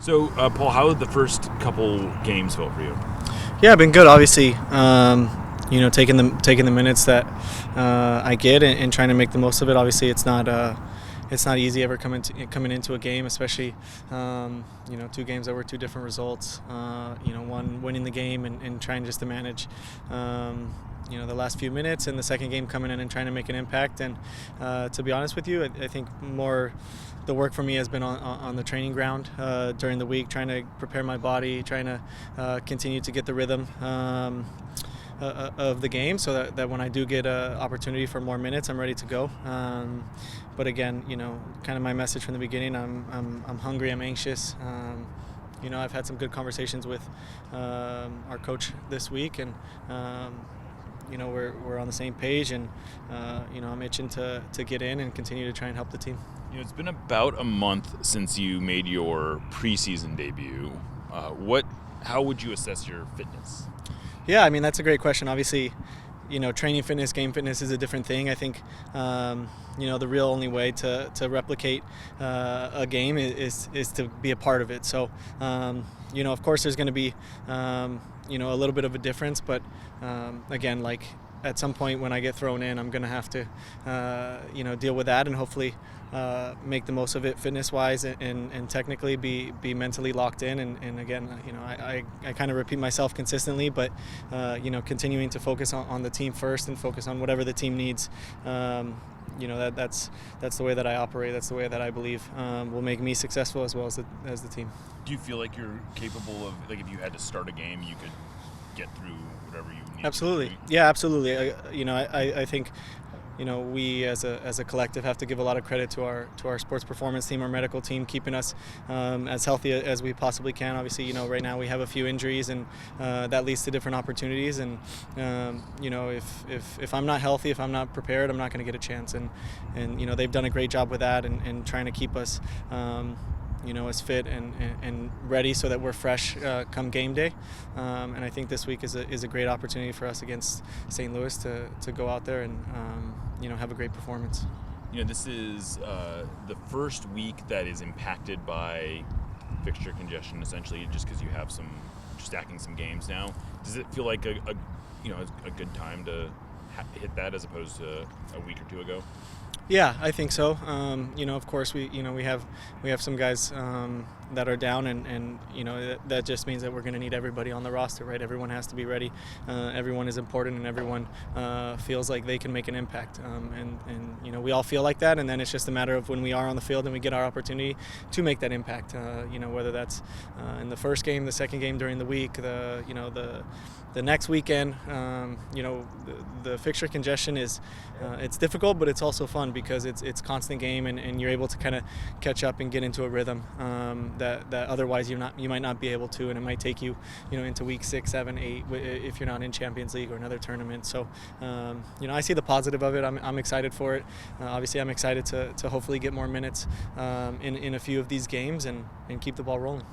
So, Paul, how did the first couple games feel for you? Yeah, been good. Obviously, taking the minutes that I get and trying to make the most of it. Obviously, it's not easy ever coming into a game, especially two games that were two different results. One winning the game and trying just to manage. The last few minutes, and the second game coming in and trying to make an impact. And to be honest with you, I think more the work for me has been on the training ground during the week, trying to prepare my body, trying to continue to get the rhythm of the game, so that when I do get an opportunity for more minutes, I'm ready to go. But again, kind of my message from the beginning, I'm hungry, I'm anxious. I've had some good conversations with our coach this week, and we're on the same page, and I'm itching to get in and continue to try and help the team. It's been about a month since you made your preseason debut. How would you assess your fitness? Yeah, I mean, that's a great question. Obviously, training fitness, game fitness is a different thing. I think, the real only way to replicate a game is to be a part of it. So, of course, there's going to be, a little bit of a difference. But, again, like at some point when I get thrown in, I'm going to have to, deal with that and hopefully make the most of it fitness-wise and technically be mentally locked in. And again, I kind of repeat myself consistently, but, continuing to focus on the team first and focus on whatever the team needs. That's the way that I operate. That's the way that I believe will make me successful as well as the team. Do you feel like you're capable of, like, if you had to start a game, you could get through whatever you need? Absolutely. Yeah, absolutely. I think, we as a collective have to give a lot of credit to our sports performance team, our medical team, keeping us as healthy as we possibly can. Obviously, right now we have a few injuries, and that leads to different opportunities. And if I'm not healthy, if I'm not prepared, I'm not going to get a chance. And they've done a great job with that and trying to keep us as fit and ready so that we're fresh come game day. And I think this week is a great opportunity for us against St. Louis to go out there and have a great performance. This is the first week that is impacted by fixture congestion, essentially, just because you have stacking some games now. Does it feel like a good time to hit that as opposed to a week or two ago? Yeah, I think so. Of course, we have some guys that are down, and that just means that we're going to need everybody on the roster, right? Everyone has to be ready. Everyone is important, and everyone feels like they can make an impact. And we all feel like that, and then it's just a matter of when we are on the field and we get our opportunity to make that impact. Whether that's in the first game, the second game during the week, the next weekend. The fixture congestion is it's difficult, but it's also fun because it's constant game, and you're able to kind of catch up and get into a rhythm that otherwise you might not be able to, and it might take you into week 6, 7, 8 if you're not in Champions League or another tournament. So I see the positive of it. I'm excited for it. Obviously, I'm excited to hopefully get more minutes in a few of these games and keep the ball rolling.